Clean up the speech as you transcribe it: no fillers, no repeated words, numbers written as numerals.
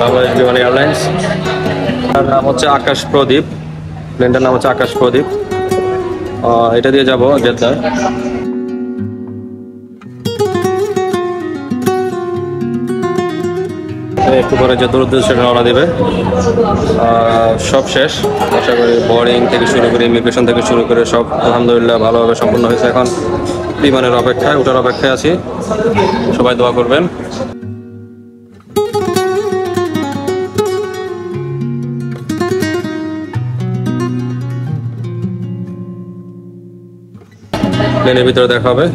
বাংলাদেশ বিমান এয়ারলাইন্স। তার নাম হচ্ছে আকাশ প্রদীপ, প্লেনটার নাম হচ্ছে আকাশ প্রদীপ। এটা দিয়ে যাব জেদ্দা। একটু পরে যে উদ্দেশ্যে রওনা দিবে। সব শেষ, আশা করি বোর্ডিং থেকে শুরু করে ইমিগ্রেশন থেকে শুরু করে সব আলহামদুলিল্লাহ ভালোভাবে সম্পূর্ণ হয়েছে। এখন বিমানের অপেক্ষায়, ওঠার অপেক্ষায় আছি। সবাই দোয়া করবেন। প্লেনের ভিতরে দেখা হবে।